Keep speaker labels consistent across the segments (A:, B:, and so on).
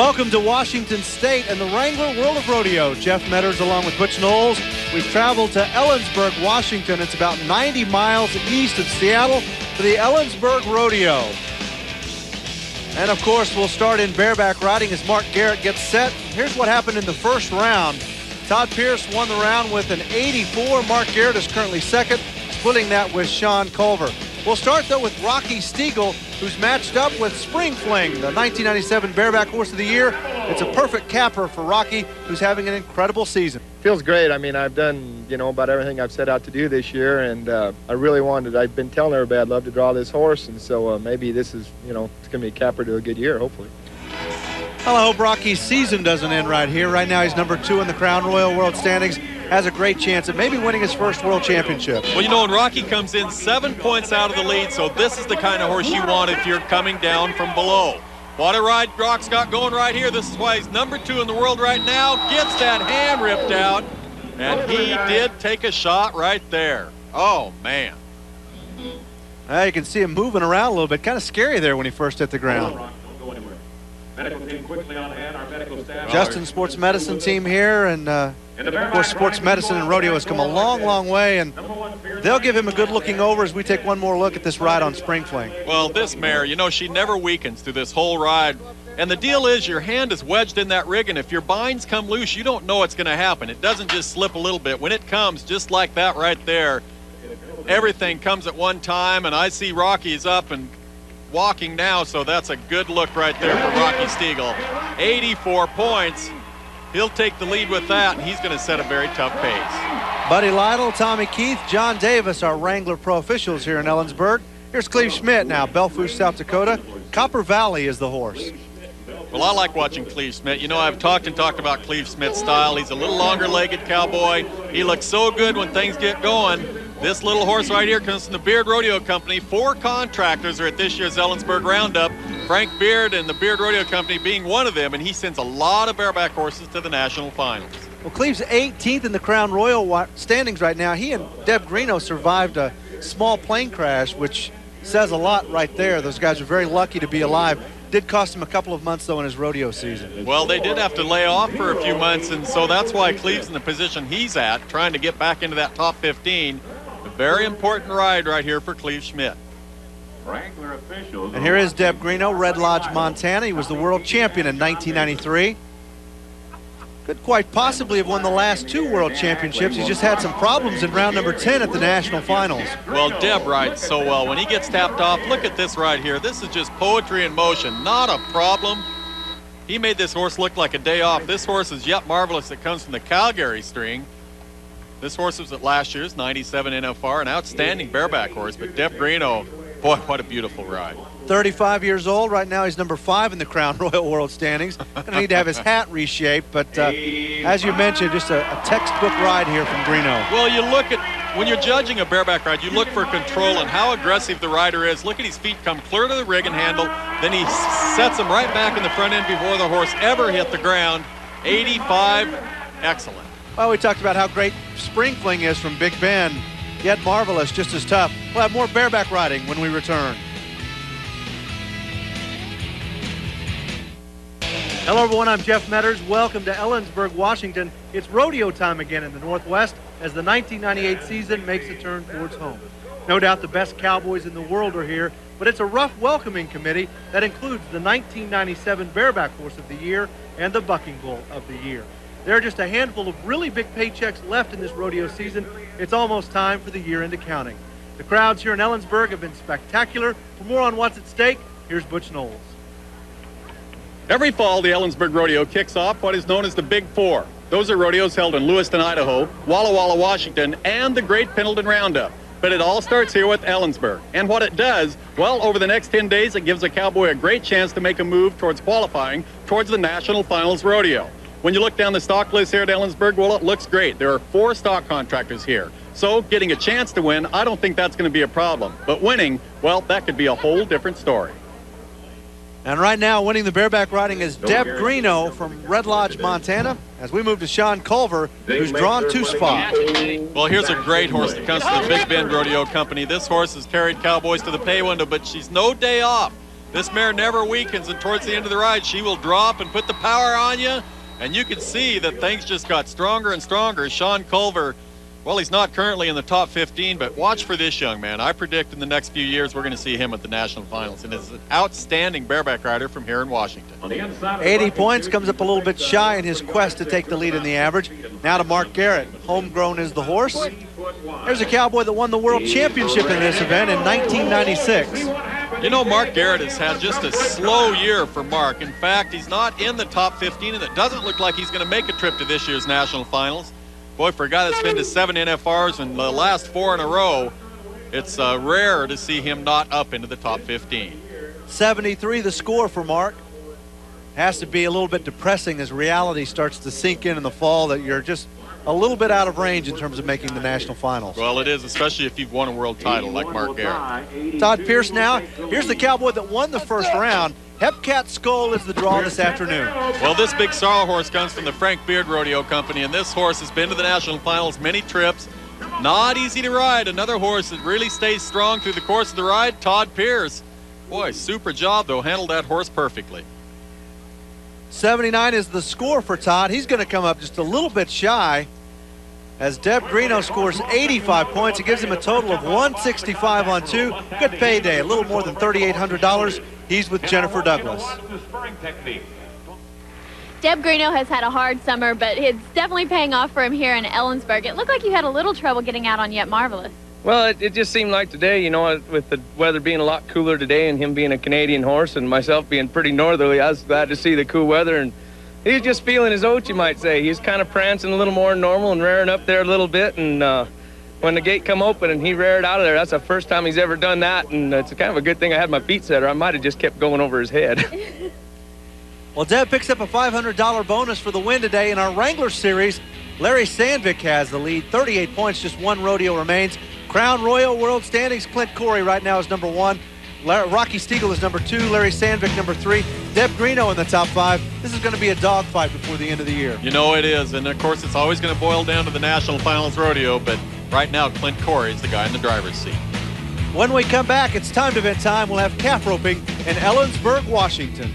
A: Welcome to Washington State and the Wrangler World of Rodeo. Jeff Metters along with Butch Knowles. We've traveled to Ellensburg, Washington. It's about 90 miles east of Seattle for the Ellensburg Rodeo. And of course, we'll start in bareback riding as Mark Garrett gets set. Here's what happened in the first round. Todd Pierce won the round with an 84. Mark Garrett is currently second, splitting that with Sean Culver. We'll start, though, with Rocky Stiegel, who's matched up with Spring Fling, the 1997 Bareback Horse of the Year. It's a perfect capper for Rocky, who's having an incredible season.
B: Feels great. I mean, I've done, about everything I've set out to do this year, and I really wanted, I've been telling everybody I'd love to draw this horse, and so maybe this is, it's going to be a capper to a good year, hopefully.
A: Well, I hope Rocky's season doesn't end right here. Right now, he's number 2 in the Crown Royal World Standings. Has a great chance at maybe winning his first world championship.
C: Well, when Rocky comes in 7 points out of the lead, so this is the kind of horse you want if you're coming down from below. What a ride Rock's got going right here. This is why he's number 2 in the world right now. Gets that hand ripped out, and he did take a shot right there. Oh, man.
A: You can see him moving around a little bit. Kind of scary there when he first hit the ground.
D: Medical team quickly on hand. Our medical staff.
A: Justin Sports Medicine team here, and of course sports medicine and rodeo has come a long way, and they'll give him a good looking over as we take one more look at this ride on Spring Fling.
C: Well, this mare, she never weakens through this whole ride. And the deal is your hand is wedged in that rig, and if your binds come loose, you don't know what's going to happen. It doesn't just slip a little bit. When it comes, just like that right there, everything comes at one time, and I see Rocky's up and walking now, so that's a good look right there for Rocky Stiegel. 84 points. He'll take the lead with that, and he's going to set a very tough pace.
A: Buddy Lytle, Tommy Keith, John Davis, our Wrangler Pro officials here in Ellensburg. Here's Cleve Schmidt now, Belfouche, South Dakota. Copper Valley is the horse.
C: Well, I like watching Cleve Schmidt. I've talked about Cleve Schmidt's style. He's a little longer-legged cowboy. He looks so good when things get going. This little horse right here comes from the Beard Rodeo Company. 4 contractors are at this year's Ellensburg Roundup. Frank Beard and the Beard Rodeo Company being one of them, and he sends a lot of bareback horses to the national finals.
A: Well, Cleve's 18th in the Crown Royal standings right now. He and Deb Greeno survived a small plane crash, which says a lot right there. Those guys are very lucky to be alive. Did cost him a couple of months, though, in his rodeo season.
C: Well, they did have to lay off for a few months, and so that's why Cleve's in the position he's at, trying to get back into that top 15. A very important ride right here for Cleve Schmidt.
D: Wrangler officials.
A: And here is Deb Greeno, Red Lodge, Montana. He was the world champion in 1993. Could quite possibly have won the last 2 world championships. He's just had some problems in round number 10 at the national finals.
C: Well, Deb rides so well. When he gets tapped off, look at this right here. This is just poetry in motion. Not a problem. He made this horse look like a day off. This horse is yet marvelous. It comes from the Calgary string. This horse was at last year's 97 NFR, an outstanding bareback horse, but Deb Greeno, boy, what a beautiful ride.
A: 35 years old. Right now he's number 5 in the Crown Royal World Standings. Gonna need to have his hat reshaped, but as you mentioned, just a textbook ride here from Greeno.
C: Well, you look at, when you're judging a bareback ride, you look for control and how aggressive the rider is. Look at his feet come clear to the rig and handle, then he sets them right back in the front end before the horse ever hit the ground. 85, excellent.
A: Well, we talked about how great Spring Fling is from Big Bend, yet marvelous, just as tough. We'll have more bareback riding when we return. Hello, everyone. I'm Jeff Metters. Welcome to Ellensburg, Washington. It's rodeo time again in the Northwest as the 1998 season makes a turn towards home. No doubt the best cowboys in the world are here, but it's a rough welcoming committee that includes the 1997 Bareback Horse of the Year and the Bucking Bull of the Year. There are just a handful of really big paychecks left in this rodeo season. It's almost time for the year-end accounting. The crowds here in Ellensburg have been spectacular. For more on what's at stake, here's Butch Knowles.
E: Every fall, the Ellensburg Rodeo kicks off what is known as the Big Four. Those are rodeos held in Lewiston, Idaho, Walla Walla, Washington, and the Great Pendleton Roundup. But it all starts here with Ellensburg. And what it does, well, over the next 10 days, it gives a cowboy a great chance to make a move towards qualifying towards the National Finals Rodeo. When you look down the stock list here at Ellensburg, well, it looks great. There are 4 stock contractors here. So getting a chance to win, I don't think that's going to be a problem. But winning, well, that could be a whole different story.
A: And right now, winning the bareback riding is Deb Greeno from Red Lodge, Montana, as we move to Sean Culver, who's drawn 2 spots.
C: Well, here's a great horse that comes from the Big Bend Rodeo Company. This horse has carried cowboys to the pay window, but she's no day off. This mare never weakens, and towards the end of the ride, she will drop and put the power on you. And you can see that things just got stronger and stronger. Sean Culver, well, he's not currently in the top 15, but watch for this young man. I predict in the next few years we're going to see him at the national finals. And is an outstanding bareback rider from here in Washington.
A: 80 points, comes up a little bit shy in his quest to take the lead in the average. Now to Mark Garrett. Homegrown is the horse. There's a cowboy that won the world championship in this event in 1996.
C: You know, Mark Garrett has had just a slow year for Mark. In fact, he's not in the top 15, and it doesn't look like he's going to make a trip to this year's national finals. Boy, for a guy that's been to 7 NFRs in the last 4 in a row, it's rare to see him not up into the top 15.
A: 73 the score for Mark. Has to be a little bit depressing as reality starts to sink in the fall that you're just a little bit out of range in terms of making the national finals.
C: Well, it is, especially if you've won a world title like Mark Garrett.
A: Todd Pierce now. Here's the cowboy that won the first round. Hepcat Skull is the draw this afternoon.
C: Well, this big sorrel horse comes from the Frank Beard Rodeo Company, and this horse has been to the national finals many trips. Not easy to ride. Another horse that really stays strong through the course of the ride, Todd Pierce. Boy, super job, though. Handled that horse perfectly.
A: 79 is the score for Todd. He's going to come up just a little bit shy as Deb Greeno scores 85 points. It gives him a total of 165 on 2. Good payday, a little more than $3,800. He's with Jennifer Douglas.
F: Deb Greeno has had a hard summer, but it's definitely paying off for him here in Ellensburg. It looked like you had a little trouble getting out on Yet Marvelous.
G: Well, it just seemed like today, you know, with the weather being a lot cooler today and him being a Canadian horse and myself being pretty northerly, I was glad to see the cool weather. And he was just feeling his oats, you might say. He was kind of prancing a little more than normal and rearing up there a little bit. And when the gate come open and he reared out of there, that's the first time he's ever done that. And it's kind of a good thing I had my feet set, or I might have just kept going over his head.
A: Well, Deb picks up a $500 bonus for the win today in our Wrangler series. Larry Sandvik has the lead, 38 points, just 1 rodeo remains. Crown Royal World Standings, Clint Corey right now is number 1. Rocky Stiegel is number 2. Larry Sandvik number 3. Deb Greeno in the top 5. This is going to be a dogfight before the end of the year.
C: You know it is, and of course it's always going to boil down to the National Finals Rodeo, but right now Clint Corey is the guy in the driver's seat.
A: When we come back, it's time to event time. We'll have calf roping in Ellensburg, Washington.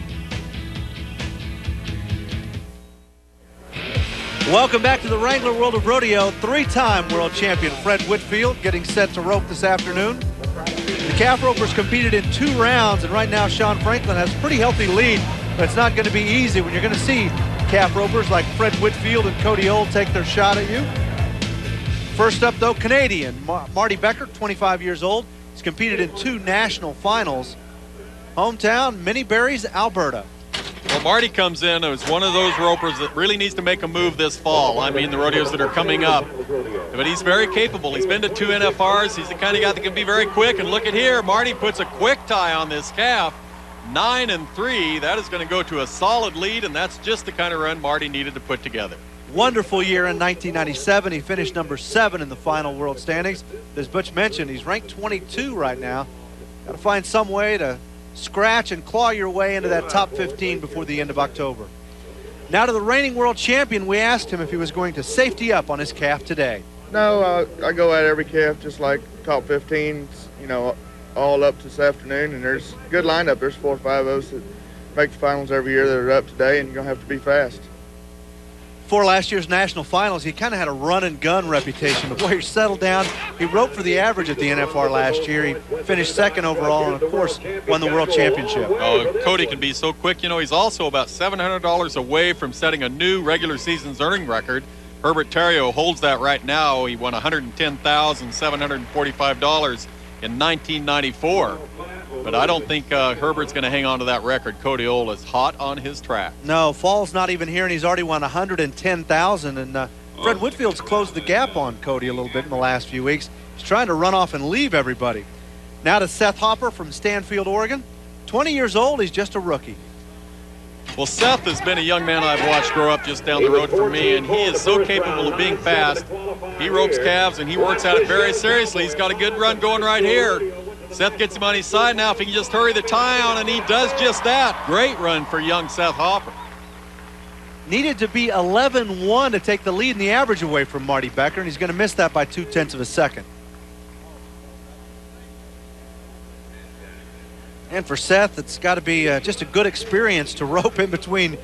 A: Welcome back to the Wrangler World of Rodeo. 3-time world champion Fred Whitfield getting set to rope this afternoon. The calf ropers competed in 2 rounds, and right now Sean Franklin has a pretty healthy lead, but it's not going to be easy when you're going to see calf ropers like Fred Whitfield and Cody Old take their shot at you. First up, though, Canadian Marty Becker, 25 years old. He's competed in 2 national finals. Hometown, Minnieberries, Alberta.
C: Well, Marty comes in as one of those ropers that really needs to make a move this fall. I mean, the rodeos that are coming up. But he's very capable. He's been to 2 NFRs. He's the kind of guy that can be very quick. And look at here, Marty puts a quick tie on this calf. 9-3. That is going to go to a solid lead, and that's just the kind of run Marty needed to put together.
A: Wonderful year in 1997. He finished number 7 in the final world standings. As Butch mentioned, he's ranked 22 right now. Got to find some way to scratch and claw your way into that top 15 before the end of October. Now to the reigning world champion. We asked him if he was going to safety up on his calf today.
B: No, I go at every calf just like top 15, you know, all up this afternoon, and there's a good lineup. There's 4 or 5 of us that make the finals every year that are up today, and you're going to have to be fast.
A: For last year's national finals, he kind of had a run-and-gun reputation. But boy, he settled down. He roped for the average at the NFR last year. He finished 2nd overall and, of course, won the world championship.
C: Oh, Cody can be so quick. You know, he's also about $700 away from setting a new regular season's earning record. Herbert Theriault holds that right now. He won $110,745 in 1994. But I don't think Herbert's going to hang on to that record. Cody Old is hot on his track.
A: No, fall's not even here, and he's already won $110,000. And Fred Whitfield's closed the gap on Cody a little bit in the last few weeks. He's trying to run off and leave everybody. Now to Seth Hopper from Stanfield, Oregon. 20 years old, he's just a rookie.
C: Well, Seth has been a young man I've watched grow up just down the road from me, and he is so capable of being fast. He ropes calves, and he works at it very seriously. He's got a good run going right here. Seth gets him on his side now. If he can just hurry the tie on, and he does just that. Great run for young Seth Hopper.
A: Needed to be 11-1 to take the lead in the average away from Marty Becker, and he's going to miss that by 0.2 of a second. And for Seth, it's got to be just a good experience to rope in between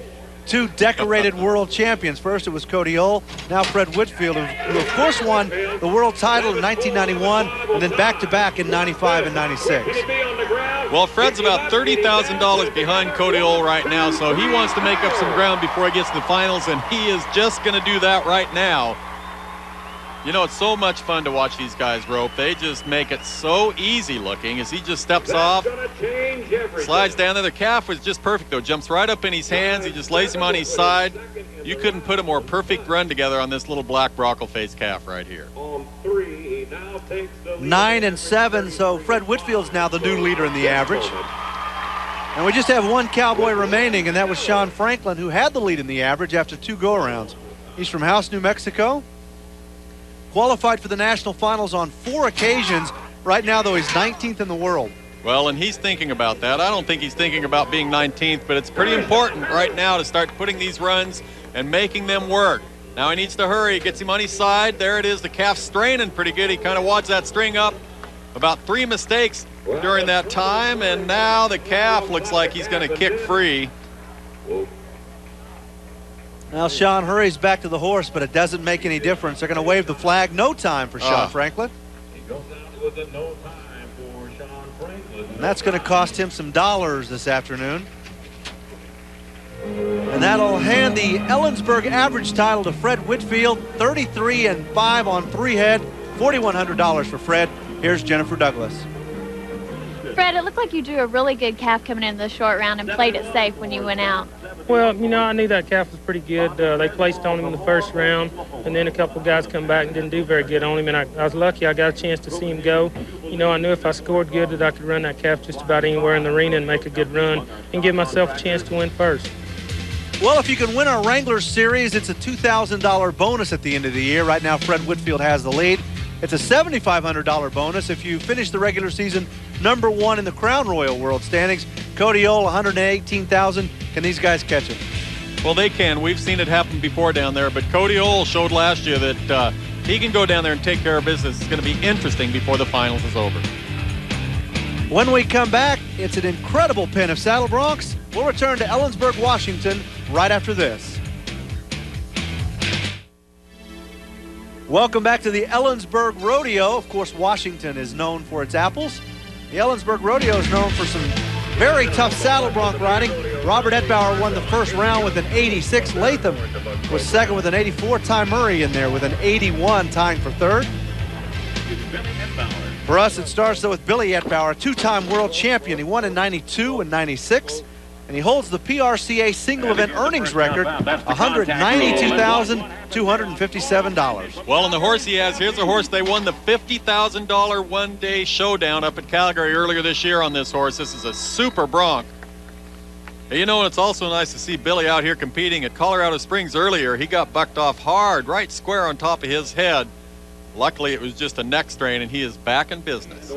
A: two decorated world champions. First it was Cody Ohl, now Fred Whitfield, who of course won the world title in 1991 and then back-to-back in 95 and 96.
C: Well, Fred's about $30,000 behind Cody Ohl right now, so he wants to make up some ground before he gets to the finals, and he is just going to do that right now. You know, it's so much fun to watch these guys rope. They just make it so easy looking as he just steps off, slides down there. The calf was just perfect, though. Jumps right up in his hands. He just lays him on his side. You couldn't put a more perfect run together on this little black brockle-faced calf right here.
A: 9 and 7, so Fred Whitfield's now the new leader in the average. And we just have one cowboy remaining, and that was Sean Franklin, who had the lead in the average after 2 go-arounds. He's from House, New Mexico. Qualified for the national finals on 4 occasions. Right now, though, he's 19th in the world.
C: Well, and he's thinking about that. I don't think he's thinking about being 19th, but it's pretty important right now to start putting these runs and making them work. Now he needs to hurry. Gets him on his side. There it is. The calf's straining pretty good. He kind of wads that string up. About 3 mistakes during that time, and now the calf looks like he's going to kick free.
A: Now Sean hurries back to the horse, but it doesn't make any difference. They're going to wave the flag. No time for Sean Franklin.
D: He goes out with a no time for Sean Franklin.
A: And that's going to cost him some dollars this afternoon. And that'll hand the Ellensburg average title to Fred Whitfield. 33 and 5 on 3 head. $4,100 for Fred. Here's Jennifer Douglas.
F: Fred, it looked like you drew a really good calf coming in the short round and played it safe when you went out.
H: Well, you know, I knew that calf was pretty good. They placed on him in the first round, and then a couple of guys come back and didn't do very good on him, and I was lucky I got a chance to see him go. You know, I knew if I scored good that I could run that calf just about anywhere in the arena and make a good run and give myself a chance to win first.
A: Well, if you can win our Wrangler series, it's a $2,000 bonus at the end of the year. Right now, Fred Whitfield has the lead. It's a $7,500 bonus if you finish the regular season #1 in the Crown Royal World Standings. Cody Ohl, $118,000. Can these guys catch him?
C: Well, they can. We've seen it happen before down there, but Cody Ohl showed last year that he can go down there and take care of business. It's going to be interesting before the finals is over.
A: When we come back, it's an incredible pen of saddle broncs. We'll return to Ellensburg, Washington, right after this. Welcome back to the Ellensburg Rodeo. Of course, Washington is known for its apples. The Ellensburg Rodeo is known for some very tough saddle bronc riding. Robert Etbauer won the first round with an 86. Latham was second with an 84. Ty Murray in there with an 81, tying for third. For us, it starts though with Billy Etbauer, 2-time world champion. He won in 92 and 96. And he holds the PRCA single event earnings record, $192,257.
C: Well, and the horse he has, here's a horse they won the $50,000 one-day showdown up at Calgary earlier this year on this horse. This is a super bronc. And you know, it's also nice to see Billy out here competing at Colorado Springs earlier. He got bucked off hard, right square on top of his head. Luckily, it was just a neck strain, and he is back in business.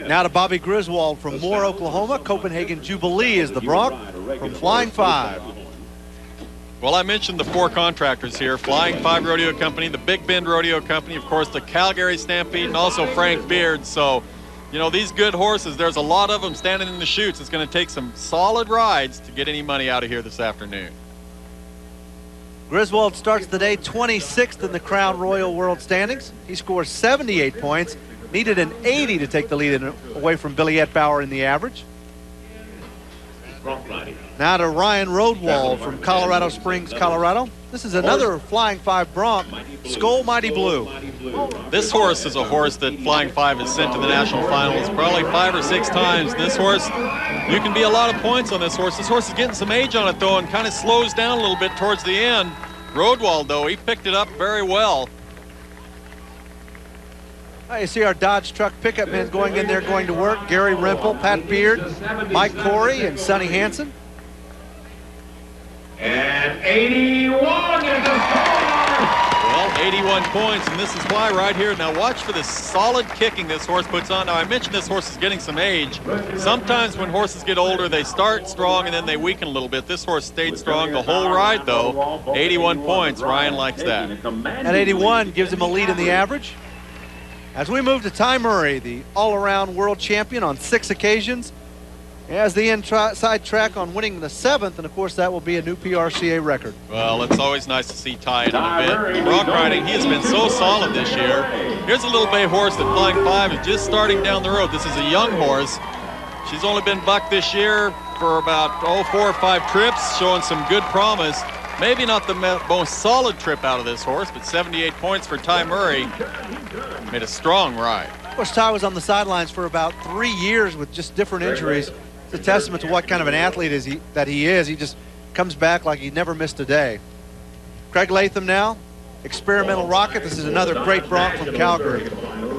A: Now to Bobby Griswold from Moore, Oklahoma. Copenhagen Jubilee is the bronc from Flying 5.
C: Well, I mentioned the 4 contractors here. Flying 5 Rodeo Company, the Big Bend Rodeo Company, of course, the Calgary Stampede, and also Frank Beard. So, you know, these good horses, there's a lot of them standing in the chutes. It's going to take some solid rides to get any money out of here this afternoon.
A: Griswold starts the day 26th in the Crown Royal World Standings. He scores 78 points, needed an 80 to take the lead away from Billy Etbauer in the average. Now to Ryan Rodewald from Colorado Springs, Colorado. This is another Flying 5 bronc, Skull Mighty Blue.
C: This horse is a horse that Flying 5 has sent to the national finals probably 5 or 6 times. This horse, you can be a lot of points on this horse. This horse is getting some age on it, though, and kind of slows down a little bit towards the end. Rodewald, though, he picked it up very well.
A: You see our Dodge truck pickup men going in there, going to work. Gary Rimple, Pat Beard, Mike Corey, and Sonny Hansen.
D: And 81 is the score.
C: Well, 81 points, and this is why right here. Now watch for the solid kicking this horse puts on. Now I mentioned this horse is getting some age. Sometimes when horses get older, they start strong and then they weaken a little bit. This horse stayed strong the whole ride, though. 81 points. Ryan likes that.
A: At 81, gives him a lead in the average. As we move to Ty Murray, the all-around world champion on 6 occasions, he has the inside track on winning the 7th, and of course that will be a new PRCA record.
C: Well, it's always nice to see Ty in an event. Bronc riding, he has been so solid this year. Here's a little bay horse that Flying 5 is just starting down the road. This is a young horse. She's only been bucked this year for about 4 or 5 trips, showing some good promise. Maybe not the most solid trip out of this horse, but 78 points for Ty Murray. Made a strong ride.
A: Of course, Ty was on the sidelines for about 3 years with just different injuries. It's a testament to what kind of an athlete that he is. He just comes back like he never missed a day. Craig Latham now, Experimental Rocket. This is another great bronc from Calgary.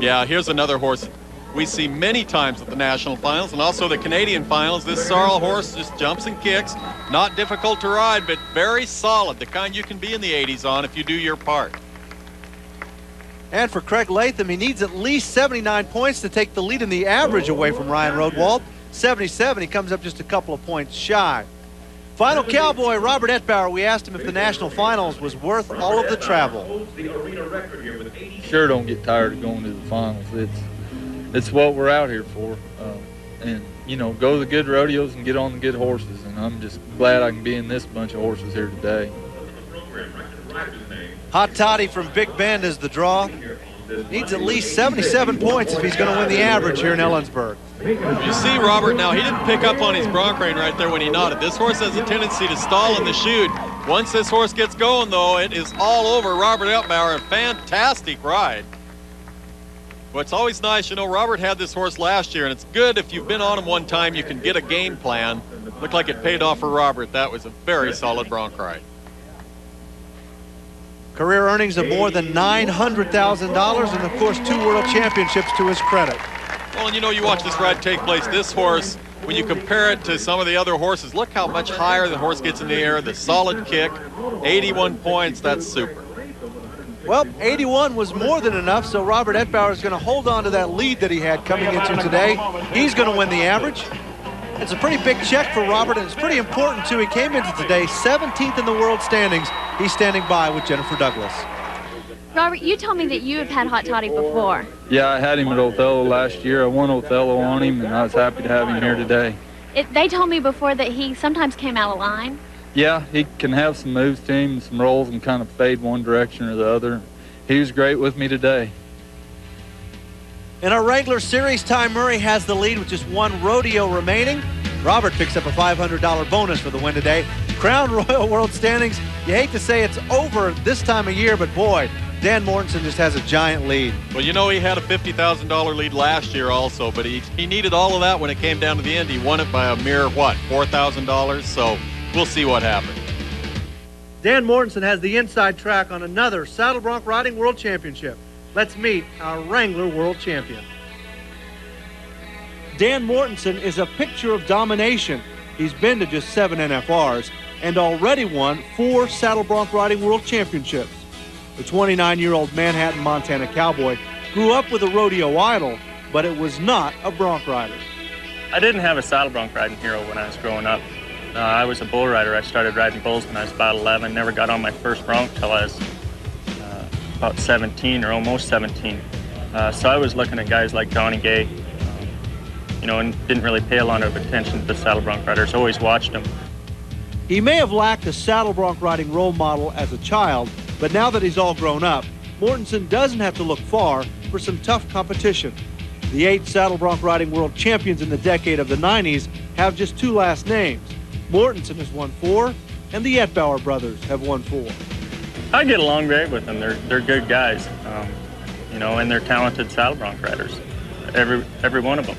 C: Yeah, here's another horse we see many times at the national finals and also the Canadian finals. This sorrel horse just jumps and kicks. Not difficult to ride, but very solid. The kind you can be in the 80s on if you do your part.
A: And for Craig Latham, he needs at least 79 points to take the lead in the average away from Ryan Rodewald. 77, he comes up just a couple of points shy. Final cowboy, Robert Etbauer, we asked him if the national finals was worth all of the travel.
I: Sure don't get tired of going to the finals. It's what we're out here for. And, you know, go to the good rodeos and get on the good horses. And I'm just glad I can be in this bunch of horses here today.
A: Hot Toddy from Big Bend is the draw. Needs at least 77 points if he's going to win the average here in Ellensburg.
C: You see Robert now, he didn't pick up on his bronc rein right there when he nodded. This horse has a tendency to stall in the chute. Once this horse gets going, though, it is all over Robert Etbauer. A fantastic ride. Well, it's always nice, you know, Robert had this horse last year, and it's good if you've been on him one time, you can get a game plan. Looked like it paid off for Robert. That was a very solid bronc ride.
A: Career earnings of more than $900,000 and, of course, 2 world championships to his credit.
C: Well, and you know, you watch this ride take place. This horse, when you compare it to some of the other horses, look how much higher the horse gets in the air, the solid kick, 81 points, that's super.
A: Well, 81 was more than enough, so Robert Etbauer is going to hold on to that lead that he had coming into today. He's going to win the average. It's a pretty big check for Robert, and it's pretty important, too. He came into today 17th in the world standings. He's standing by with Jennifer Douglas.
F: Robert, you told me that you have had Hot Toddy before.
I: Yeah, I had him at Othello last year. I won Othello on him, and I was happy to have him here today.
F: They told me before that he sometimes came out of line.
I: Yeah, he can have some moves to him, some rolls, and kind of fade one direction or the other. He was great with me today.
A: In our Wrangler Series, Ty Murray has the lead with just 1 rodeo remaining. Robert picks up a $500 bonus for the win today. Crown Royal World Standings, you hate to say it's over this time of year, but boy, Dan Mortensen just has a giant lead.
C: Well, you know, he had a $50,000 lead last year also, but he needed all of that when it came down to the end. He won it by a mere, what, $4,000? So we'll see what happens.
A: Dan Mortensen has the inside track on another Saddle Bronc Riding World Championship. Let's meet our Wrangler World Champion. Dan Mortensen is a picture of domination. He's been to just 7 NFRs and already won 4 Saddle Bronc Riding World Championships. The 29-year-old Manhattan, Montana cowboy grew up with a rodeo idol, but it was not a bronc rider.
J: I didn't have a saddle bronc riding hero when I was growing up. I was a bull rider. I started riding bulls when I was about 11. Never got on my first bronc till I was about 17 or almost 17. So I was looking at guys like Johnny Gay, you know, and didn't really pay a lot of attention to the saddle bronc riders. Always watched them.
A: He may have lacked a saddle bronc riding role model as a child, but now that he's all grown up, Mortensen doesn't have to look far for some tough competition. The 8 saddle bronc riding world champions in the decade of the 90s have just 2 last names. Mortensen has won 4, and the Etbauer brothers have won 4.
J: I get along great with them. They're good guys, you know, and they're talented saddle bronc riders. Every one of them.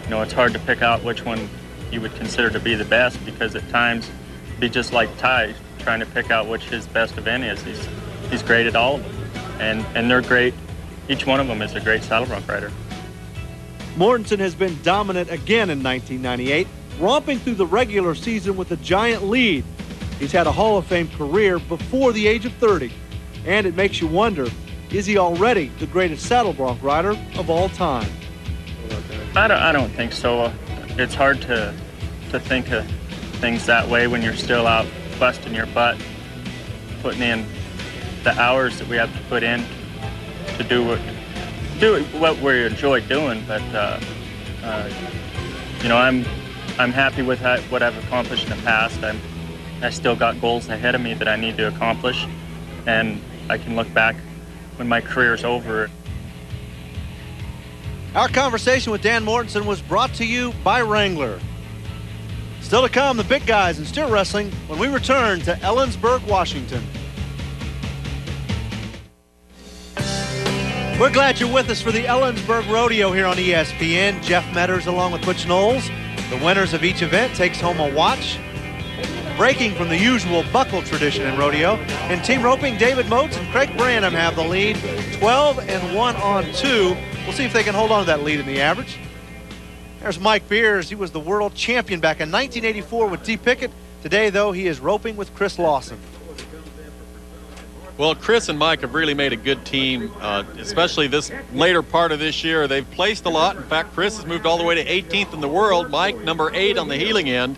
J: You know, it's hard to pick out which one you would consider to be the best, because at times it'd be just like Ty trying to pick out which his best event is. He's great at all of them, and they're great. Each one of them is a great saddle bronc rider.
A: Mortensen has been dominant again in 1998, romping through the regular season with a giant lead. He's had a Hall of Fame career before the age of 30, and it makes you wonder, is he already the greatest saddle bronc rider of all time?
J: I don't think so. It's hard to think of things that way when you're still out busting your butt, putting in the hours that we have to put in to do do what we enjoy doing, but you know, I'm happy with what I've accomplished in the past. I still got goals ahead of me that I need to accomplish, and I can look back when my career's over.
A: Our conversation with Dan Mortensen was brought to you by Wrangler. Still to come, the big guys in steer wrestling when we return to Ellensburg, Washington. We're glad you're with us for the Ellensburg Rodeo here on ESPN. Jeff Metters along with Butch Knowles. The winners of each event takes home a watch. Breaking from the usual buckle tradition in rodeo. In team roping, David Motes and Craig Branham have the lead. 12-1 on 2. We'll see if they can hold on to that lead in the average. There's Mike Beers. He was the world champion back in 1984 with D. Pickett. Today, though, he is roping with Chris Lawson.
C: Well, Chris and Mike have really made a good team, especially this later part of this year. They've placed a lot. In fact, Chris has moved all the way to 18th in the world. Mike, number 8 on the heeling end.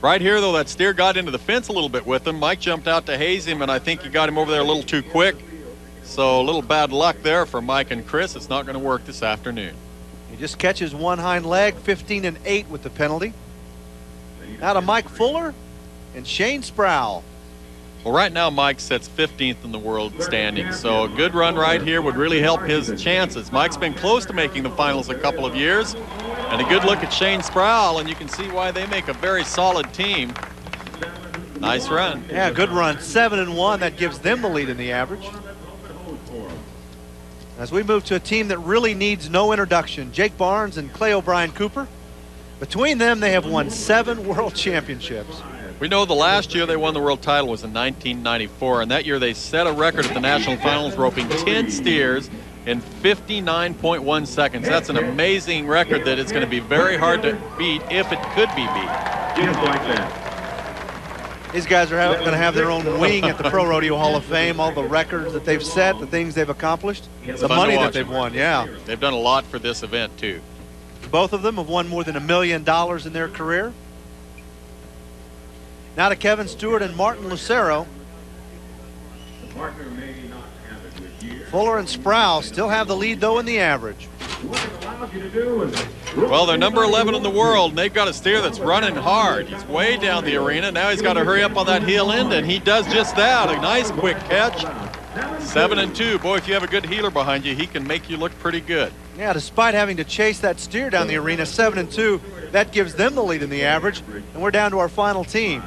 C: Right here, though, that steer got into the fence a little bit with him. Mike jumped out to haze him, and I think he got him over there a little too quick. So a little bad luck there for Mike and Chris. It's not going to work this afternoon.
A: He just catches one hind leg, 15-8 with the penalty. Now to Mike Fuller and Shane Sproul.
C: Well, right now, Mike sits 15th in the world standings, so a good run right here would really help his chances. Mike's been close to making the finals a couple of years, and a good look at Shane Sproul, and you can see why they make a very solid team. Nice run.
A: Yeah, good run. 7-1. That gives them the lead in the average. As we move to a team that really needs no introduction, Jake Barnes and Clay O'Brien Cooper. Between them, they have won 7 world championships.
C: We know the last year they won the world title was in 1994, and that year they set a record at the national finals, roping 10 steers in 59.1 seconds. That's an amazing record that it's going to be very hard to beat if it could be beat.
D: Just like that.
A: These guys are going to have their own wing at the Pro Rodeo Hall of Fame, all the records that they've set, the things they've accomplished, the money that they've won, yeah.
C: They've done a lot for this event, too.
A: Both of them have won more than $1 million in their career. Now to Kevin Stewart and Martin Lucero. Fuller and Sproul still have the lead, though, in the average.
C: Well, they're number 11 in the world, and they've got a steer that's running hard. He's way down the arena. Now he's got to hurry up on that heel end, and he does just that. A nice quick catch. 7-2. Boy, if you have a good heeler behind you, he can make you look pretty good.
A: Yeah, despite having to chase that steer down the arena, 7-2, that gives them the lead in the average, and we're down to our final team.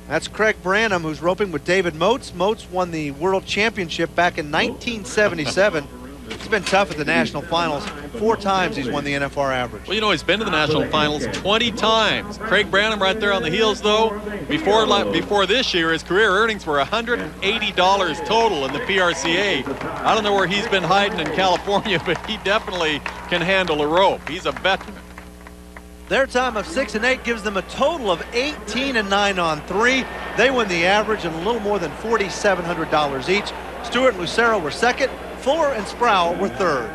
A: That's Craig Branham, who's roping with David Motes. Motes won the world championship back in 1977. It's been tough at the national finals. 4 times he's won the NFR average.
C: Well, you know, he's been to the national finals 20 times. Craig Branham right there on the heels, though. Before this year, his career earnings were $180 total in the PRCA. I don't know where he's been hiding in California, but he definitely can handle a rope. He's a veteran.
A: Their time of 6-8 gives them a total of 18-9 on 3. They win the average and a little more than $4,700 each. Stewart and Lucero were second. Fuller and Sproul were third.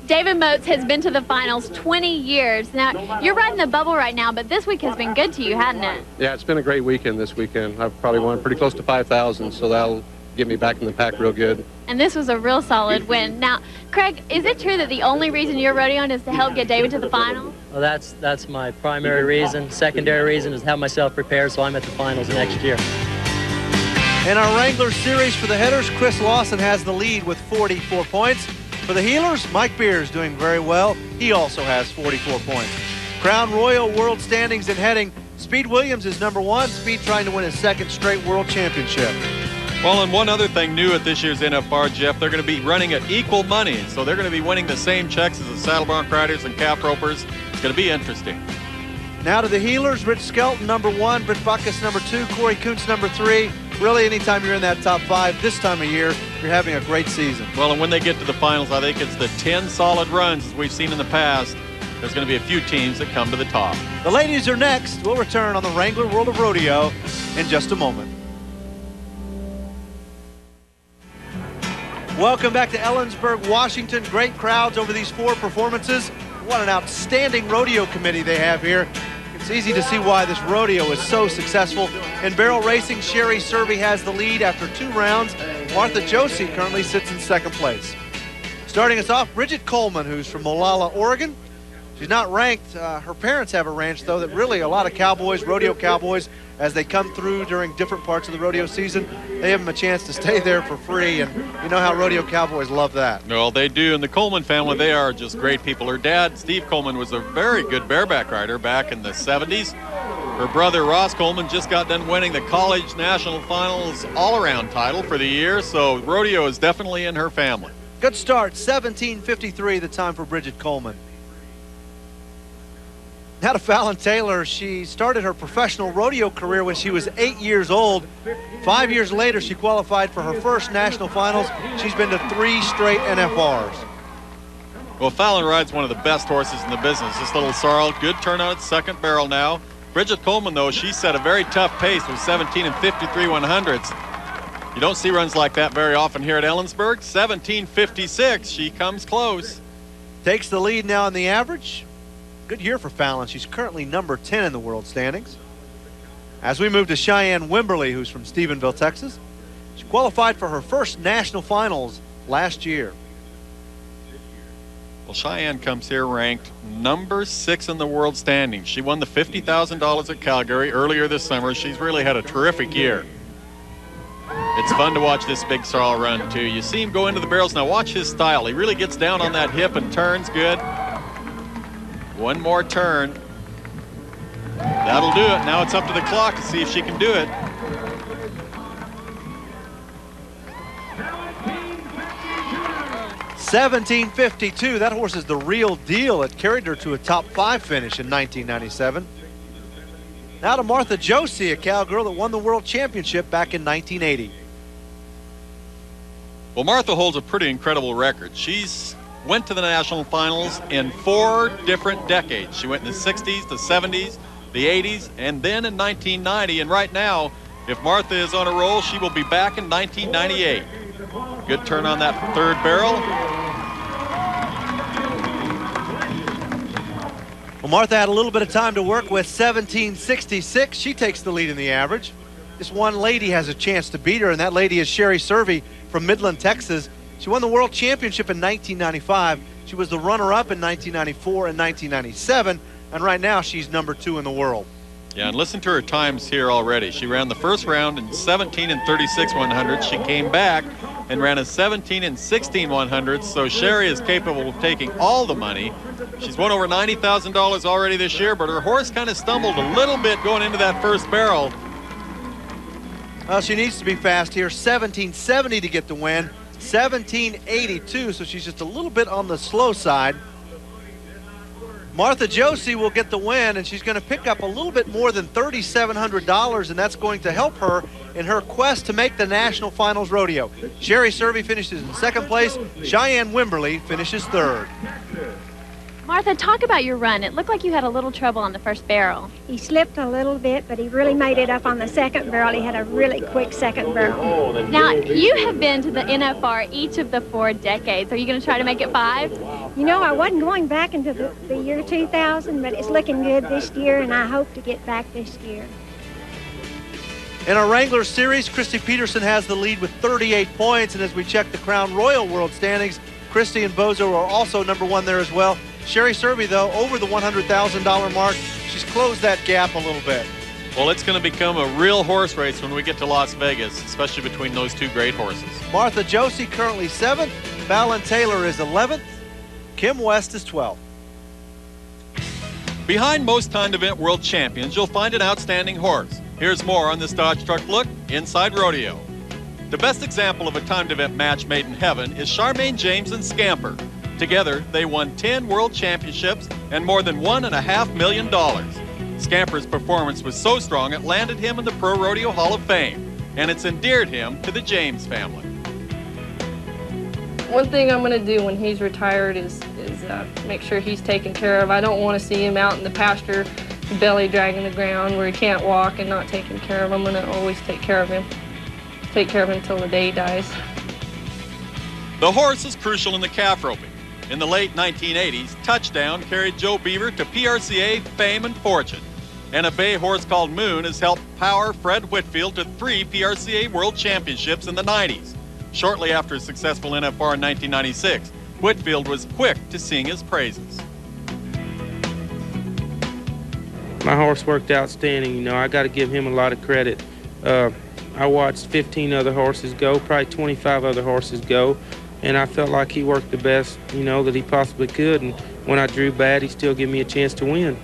F: David Motes has been to the finals 20 years. Now, you're riding the bubble right now, but this week has been good to you, hasn't it?
K: Yeah, it's been a great weekend this weekend. I've probably won pretty close to 5,000, so that'll get me back in the pack real good.
F: And this was a real solid win. Now, Craig, is it true that the only reason you're rodeoing is to help get David to the finals?
L: Well, that's my primary reason. Secondary reason is to have myself prepared so I'm at the finals next year.
A: In our Wrangler series for the headers, Chris Lawson has the lead with 44 points. For the heelers, Mike Beers doing very well. He also has 44 points. Crown Royal World Standings in heading, Speed Williams is number 1. Speed trying to win his 2nd straight world championship.
C: Well, and one other thing new at this year's NFR, Jeff, they're going to be running at equal money. So they're going to be winning the same checks as the saddle bronc riders and calf ropers. It's going to be interesting.
A: Now to the heelers, Rich Skelton, number 1, Britt Buckus, number 2, Corey Kuntz, number 3. Really, anytime you're in that top 5 this time of year, you're having a great season.
C: Well, and when they get to the finals, I think it's the 10 solid runs as we've seen in the past. There's going to be a few teams that come to the top.
A: The ladies are next. We'll return on the Wrangler World of Rodeo in just a moment. Welcome back to Ellensburg, Washington. Great crowds over these 4 performances. What an outstanding rodeo committee they have here. You can It's easy to see why this rodeo is so successful. In barrel racing, Sherry Serby has the lead after 2 rounds. Martha Josie currently sits in second place. Starting us off, Bridget Coleman, who's from Molalla, Oregon. She's not ranked. Her parents have a ranch, though, that really a lot of cowboys, rodeo cowboys, as they come through during different parts of the rodeo season, they have them a chance to stay there for free, and you know how rodeo cowboys love that.
C: Well, they do, and the Coleman family, they are just great people. Her dad, Steve Coleman, was a very good bareback rider back in the 70s. Her brother, Ross Coleman, just got done winning the college national finals all-around title for the year, so rodeo is definitely in her family.
A: Good start, 17:53, the time for Bridget Coleman. Now to Fallon Taylor. She started her professional rodeo career when she was 8 years old. 5 years later, she qualified for her first national finals. She's been to 3 straight NFRs.
C: Well, Fallon rides one of the best horses in the business. This little sorrel, good turnout at second barrel now. Bridget Coleman, though, she set a very tough pace with 17 and 53 100ths. You don't see runs like that very often here at Ellensburg. 17:56, she comes close.
A: Takes the lead now in the average. Good year for Fallon. She's currently number 10 in the world standings. As we move to Cheyenne Wimberly, who's from Stephenville, Texas. She qualified for her first national finals last year.
C: Well, Cheyenne comes here ranked number 6 in the world standings. She won the $50,000 at Calgary earlier this summer. She's really had a terrific year. It's fun to watch this big sorrel run, too. You see him go into the barrels. Now watch his style. He really gets down on that hip and turns good. One more turn. That'll do it. Now it's up to the clock to see if she can do it.
A: $17.52. That horse is the real deal. It carried her to a top 5 finish in 1997. Now to Martha Josie, a cowgirl that won the world championship back in 1980.
C: Well, Martha holds a pretty incredible record. She's went to the national finals in 4 different decades. She went in the 60s, the 70s, the 80s, and then in 1990. And right now, if Martha is on a roll, she will be back in 1998. Good turn on that third barrel.
A: Well, Martha had a little bit of time to work with. 17.66. She takes the lead in the average. This one lady has a chance to beat her, and that lady is Sherry Serby from Midland, Texas. She won the world championship in 1995. She was the runner-up in 1994 and 1997, and right now she's number 2 in the world.
C: Yeah, and listen to her times here already. She ran the first round in 17 and 36 100ths. She came back and ran a 17 and 16 100ths, so Sherry is capable of taking all the money. She's won over $90,000 already this year, but her horse kind of stumbled a little bit going into that first barrel.
A: Well, she needs to be fast here. 17.70 to get the win. 17.82, so she's just a little bit on the slow side. Martha Josie will get the win, and she's going to pick up a little bit more than $3,700, and that's going to help her in her quest to make the National Finals Rodeo. Sherry Serby finishes in second place. Cheyenne Wimberly finishes third.
F: Martha, talk about your run. It looked like you had a little trouble on the first barrel.
M: He slipped a little bit, but he really made it up on the second barrel. He had a really quick second barrel.
F: Now, you have been to the NFR each of the 4 decades. Are you going to try to make it 5?
M: You know, I wasn't going back into the year 2000, but it's looking good this year, and I hope to get back this year.
A: In our Wrangler Series, Christy Peterson has the lead with 38 points, and as we check the Crown Royal World standings, Christy and Bozo are also number 1 there as well. Sherry Serby, though, over the $100,000 mark. She's closed that gap a little bit.
C: Well, it's going to become a real horse race when we get to Las Vegas, especially between those 2 great horses.
A: Martha Josie currently 7th. Fallon Taylor is 11th. Kim West is 12th.
C: Behind most timed event world champions, you'll find an outstanding horse. Here's more on this Dodge Truck Look Inside Rodeo. The best example of a timed event match made in heaven is Charmaine James and Scamper. Together, they won 10 world championships and more than $1.5 million. Scamper's performance was so strong it landed him in the Pro Rodeo Hall of Fame, and it's endeared him to the James family.
N: One thing I'm going to do when he's retired is make sure he's taken care of. I don't want to see him out in the pasture, belly dragging the ground where he can't walk and not taken care of. I'm going to always take care of him. Take care of him until the day he dies.
C: The horse is crucial in the calf roping. In the late 1980s, Touchdown carried Joe Beaver to PRCA fame and fortune. And a bay horse called Moon has helped power Fred Whitfield to 3 PRCA World Championships in the 90s. Shortly after a successful NFR in 1996, Whitfield was quick to sing his praises.
H: My horse worked outstanding. You know, I got to give him a lot of credit. I watched 15 other horses go, probably 25 other horses go, and I felt like he worked the best, you know, that he possibly could. And when I drew bad, he still gave me a chance to win.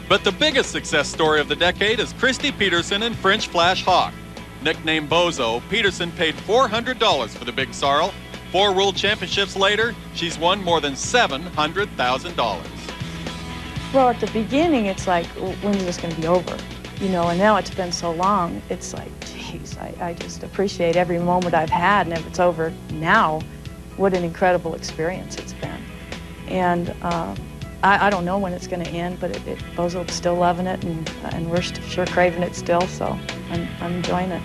C: But the biggest success story of the decade is Christy Peterson and French Flash Hawk. Nicknamed Bozo, Peterson paid $400 for the Big Sorrel. 4 World Championships later, she's won more than $700,000.
O: Well, at the beginning, it's like, when is this going to be over? You know, and now it's been so long, it's like, geez, I just appreciate every moment I've had, and if it's over now, what an incredible experience it's been. And I don't know when it's going to end, but Bozo's still loving it, and we're sure craving it still, so I'm enjoying it.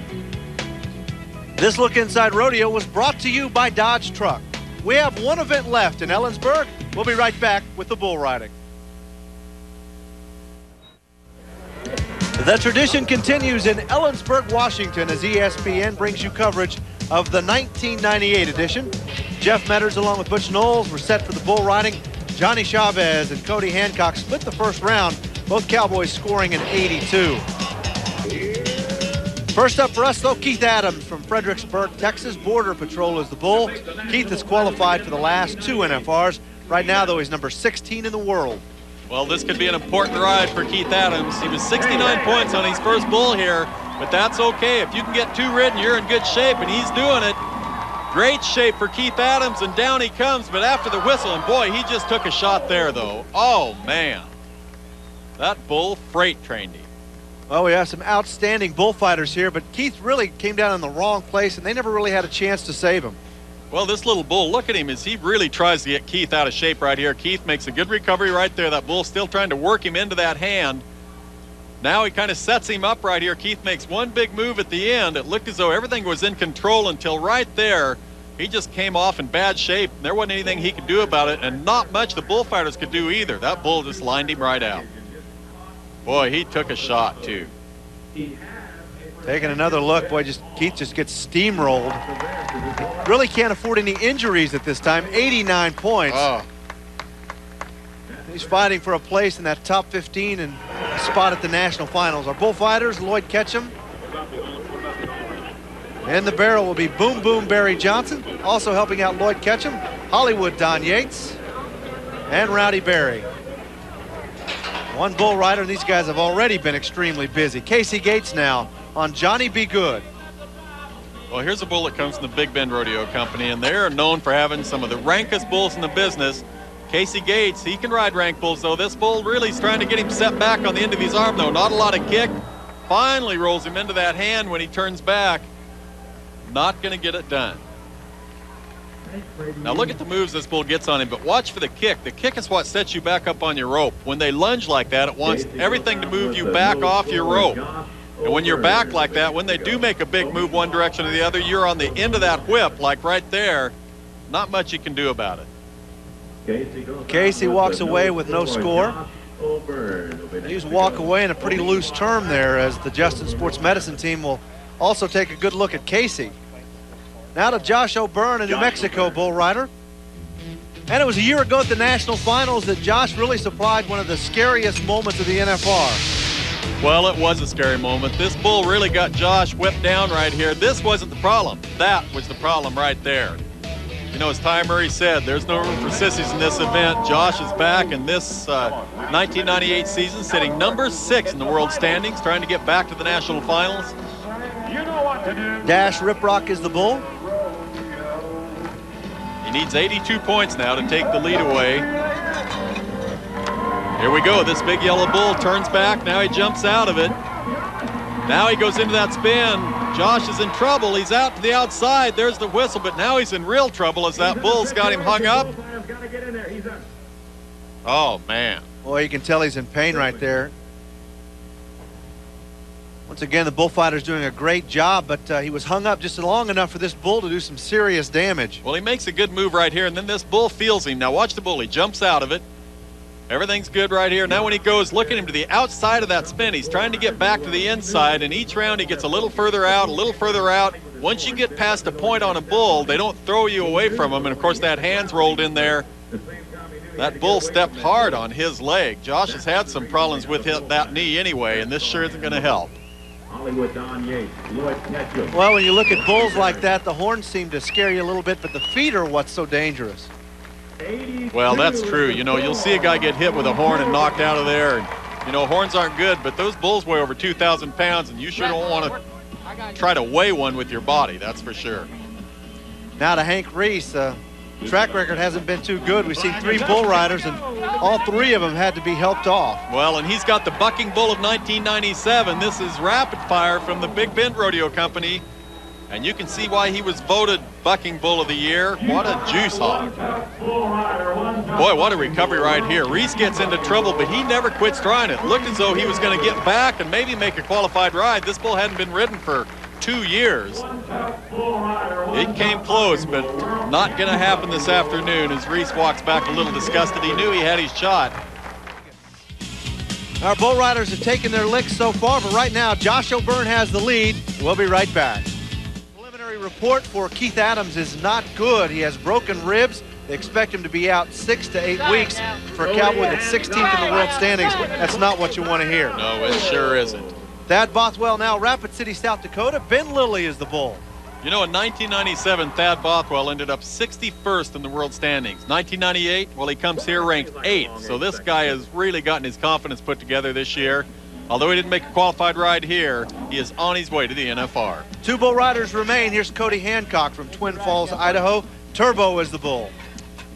A: This Look Inside Rodeo was brought to you by Dodge Truck. We have one event left in Ellensburg. We'll be right back with the bull riding. The tradition continues in Ellensburg, Washington, as ESPN brings you coverage of the 1998 edition. Jeff Metters, along with Butch Knowles, were set for the bull riding. Johnny Chavez and Cody Hancock split the first round, both Cowboys scoring an 82. First up for us, though, Keith Adams from Fredericksburg, Texas. Border Patrol is the bull. Keith has qualified for the last 2 NFRs. Right now, though, he's number 16 in the world.
C: Well, this could be an important ride for Keith Adams. He was 69 points on his first bull here, but that's okay. If you can get 2 ridden, you're in good shape, and he's doing it. Great shape for Keith Adams, and down he comes, but after the whistle, and boy, he just took a shot there, though. Oh, man. That bull freight trained him.
A: Well, we have some outstanding bullfighters here, but Keith really came down in the wrong place, and they never really had a chance to save him.
C: Well, this little bull, look at him as he really tries to get Keith out of shape right here. Keith makes a good recovery right there. That bull's still trying to work him into that hand. Now he kind of sets him up right here. Keith makes one big move at the end. It looked as though everything was in control until right there. He just came off in bad shape. There wasn't anything he could do about it, and not much the bullfighters could do either. That bull just lined him right out. Boy, he took a shot, too.
A: Taking another look, boy, Keith just gets steamrolled. Really can't afford any injuries at this time. 89 points.
C: Oh.
A: He's fighting for a place in that top 15 and a spot at the national finals. Our bullfighters, Lloyd Ketchum. In the barrel will be Boom Boom Barry Johnson. Also helping out Lloyd Ketchum, Hollywood Don Yates, and Rowdy Barry. One bull rider, and these guys have already been extremely busy. Casey Gates now on Johnny Be Good.
C: Well, here's a bull that comes from the Big Bend Rodeo Company, and they're known for having some of the rankest bulls in the business. Casey Gates, he can ride rank bulls, though. This bull really is trying to get him set back on the end of his arm, though. Not a lot of kick. Finally rolls him into that hand when he turns back. Not going to get it done. Now look at the moves this bull gets on him, but watch for the kick. The kick is what sets you back up on your rope. When they lunge like that, it wants everything to move you back off your rope. And when you're back like that, when they do make a big move one direction or the other, you're on the end of that whip, like right there. Not much you can do about it.
A: Casey walks away with no score. He's walk away in a pretty loose term there, as the Justin Sports Medicine team will also take a good look at Casey. Now to Josh O'Byrne, a New Mexico bull rider. And it was a year ago at the national finals that Josh really supplied one of the scariest moments of the NFR.
C: Well, it was a scary moment. This bull really got Josh whipped down right here. This wasn't the problem. That was the problem right there. You know, as Ty Murray said, there's no room for sissies in this event. Josh is back in this 1998 season, sitting number 6 in the world standings, trying to get back to the national finals.
D: You know what to do.
A: Dash Riprock is the bull.
C: He needs 82 points now to take the lead away. Here we go. This big yellow bull turns back. Now he jumps out of it. Now he goes into that spin. Josh is in trouble. He's out to the outside. There's the whistle, but now he's in real trouble as that bull's got him hung up. Oh, man.
A: Boy, you can tell he's in pain right there. Once again, the bullfighter's doing a great job, but he was hung up just long enough for this bull to do some serious damage.
C: Well, he makes a good move right here, and then this bull feels him. Now watch the bull. He jumps out of it. Everything's good right here. Now when he goes, look at him to the outside of that spin. He's trying to get back to the inside, and each round he gets a little further out, a little further out. Once you get past a point on a bull, they don't throw you away from him. And, of course, that hand's rolled in there. That bull stepped hard on his leg. Josh has had some problems with that knee anyway, and this sure isn't going to help.
A: Well, when you look at bulls like that, the horns seem to scare you a little bit, but the feet are what's so dangerous.
C: Well, that's true. You know, you'll see a guy get hit with a horn and knocked out of there. And, you know, horns aren't good, but those bulls weigh over 2,000 pounds, and you sure don't want to try to weigh one with your body, that's for sure.
A: Now to Hank Reese. Track record hasn't been too good. We've seen 3 bull riders, and all 3 of them had to be helped off.
C: Well, and he's got the bucking bull of 1997. This is Rapid Fire from the Big Bend Rodeo Company. And you can see why he was voted Bucking Bull of the Year. What a juice hog. Boy, what a recovery right here. Reese gets into trouble, but he never quits trying it. Looked as though he was going to get back and maybe make a qualified ride. This bull hadn't been ridden for 2 years. It came close, but not going to happen this afternoon as Reese walks back a little disgusted. He knew he had his shot.
A: Our bull riders have taken their licks so far, but right now Josh O'Byrne has the lead. We'll be right back. Preliminary report for Keith Adams is not good. He has broken ribs. They expect him to be out 6 to 8 weeks. For a cowboy that's 16th in the world standings, that's not what you want to hear.
C: No, it sure isn't.
A: Thad Bothwell now, Rapid City, South Dakota. Ben Lilly is the bull.
C: You know, in 1997, Thad Bothwell ended up 61st in the world standings. 1998, well, he comes here ranked 8th. So this guy has really gotten his confidence put together this year. Although he didn't make a qualified ride here, he is on his way to the NFR.
A: 2 bull riders remain. Here's Cody Hancock from Twin Falls, Idaho. Turbo is the bull.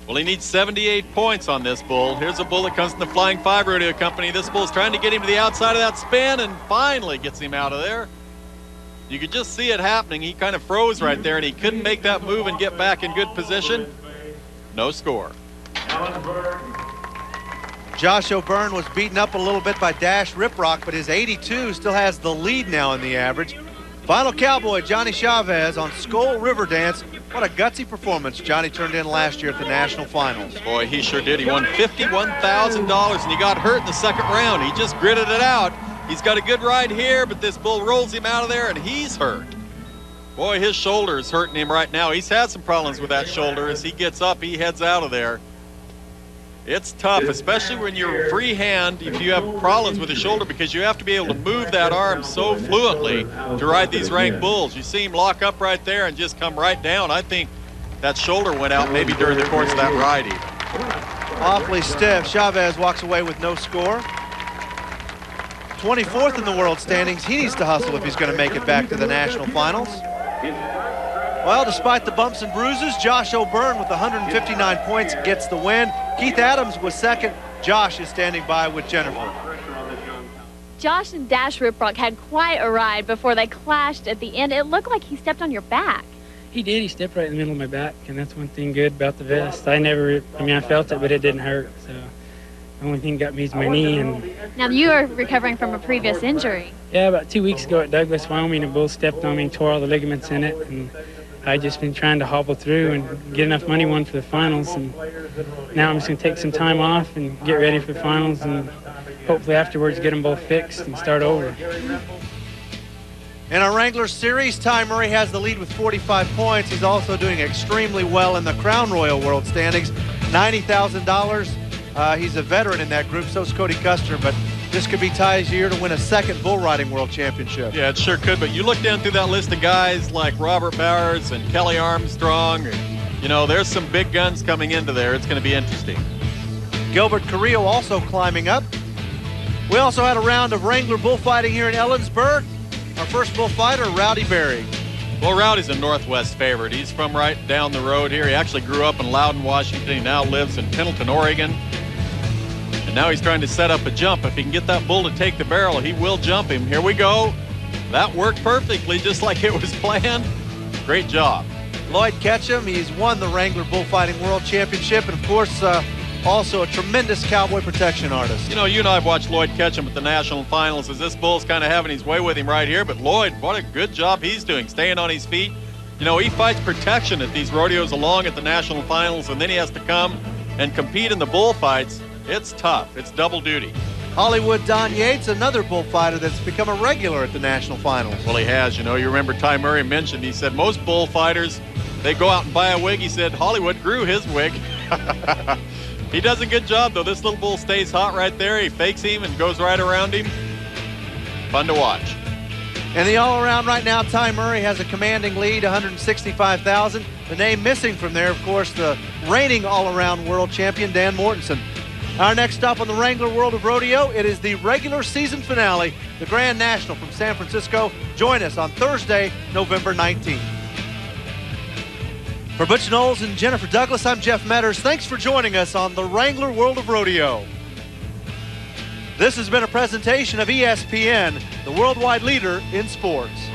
C: Well, he needs 78 points on this bull. Here's a bull that comes from the Flying 5 Rodeo Company. This bull's trying to get him to the outside of that spin and finally gets him out of there. You could just see it happening. He kind of froze right there, and he couldn't make that move and get back in good position. No score.
A: Josh O'Byrne was beaten up a little bit by Dash Riprock, but his 82 still has the lead now in the average. Final cowboy, Johnny Chavez on Skull River Dance. What a gutsy performance Johnny turned in last year at the national finals.
C: Boy, he sure did. He won $51,000, and he got hurt in the second round. He just gritted it out. He's got a good ride here, but this bull rolls him out of there, and he's hurt. Boy, his shoulder is hurting him right now. He's had some problems with that shoulder. As he gets up, he heads out of there. It's tough, especially when you're freehand, if you have problems with the shoulder, because you have to be able to move that arm so fluently to ride these ranked bulls. You see him lock up right there and just come right down. I think that shoulder went out maybe during the course of that ride even.
A: Awfully stiff. Chavez walks away with no score. 24th in the world standings. He needs to hustle if he's going to make it back to the national finals. Well, despite the bumps and bruises, Josh O'Byrne with 159 points gets the win. Keith Adams was second. Josh is standing by with Jennifer.
F: Josh and Dash Riprock had quite a ride before they clashed at the end. It looked like he stepped on your back.
P: He did. He stepped right in the middle of my back, and that's one thing good about the vest. I felt it, but it didn't hurt. So the only thing that got me is my knee. And
F: now you are recovering from a previous injury.
P: Yeah, about 2 weeks ago at Douglas, Wyoming, a bull stepped on me and tore all the ligaments in it, and I just been trying to hobble through and get enough money won for the finals, and now I'm just going to take some time off and get ready for the finals, and hopefully afterwards get them both fixed and start over.
A: In our Wrangler Series, Ty Murray has the lead with 45 points. He's also doing extremely well in the Crown Royal World Standings, $90,000. He's a veteran in that group, so is Cody Custer, but this could be Ty's year to win a second bull riding world championship.
C: Yeah, it sure could, but you look down through that list of guys like Robert Bowers and Kelly Armstrong, you know, there's some big guns coming into there. It's going to be interesting.
A: Gilbert Carrillo also climbing up. We also had a round of Wrangler bullfighting here in Ellensburg. Our first bullfighter, Rowdy Berry.
C: Well, Rowdy's a Northwest favorite. He's from right down the road here. He actually grew up in Loudon, Washington. He now lives in Pendleton, Oregon. And now he's trying to set up a jump. If he can get that bull to take the barrel, he will jump him. Here we go. That worked perfectly, just like it was planned. Great job.
A: Lloyd Ketchum, he's won the Wrangler Bullfighting World Championship, and of course, also a tremendous cowboy protection artist.
C: You know, you and I have watched Lloyd Ketchum at the national finals as this bull's kind of having his way with him right here, but Lloyd, what a good job he's doing, staying on his feet. You know, he fights protection at these rodeos along at the national finals, and then he has to come and compete in the bullfights. It's tough. It's double duty.
A: Hollywood Don Yates, another bullfighter that's become a regular at the national finals.
C: Well, he has. You know, you remember Ty Murray mentioned, he said most bullfighters, they go out and buy a wig. He said Hollywood grew his wig. He does a good job, though. This little bull stays hot right there. He fakes him and goes right around him. Fun to watch.
A: And the all-around right now, Ty Murray has a commanding lead, 165,000. The name missing from there, of course, the reigning all-around world champion, Dan Mortensen. Our next stop on the Wrangler World of Rodeo, it is the regular season finale, the Grand National from San Francisco. Join us on Thursday, November 19th. For Butch Knowles and Jennifer Douglas, I'm Jeff Metters. Thanks for joining us on the Wrangler World of Rodeo. This has been a presentation of ESPN, the worldwide leader in sports.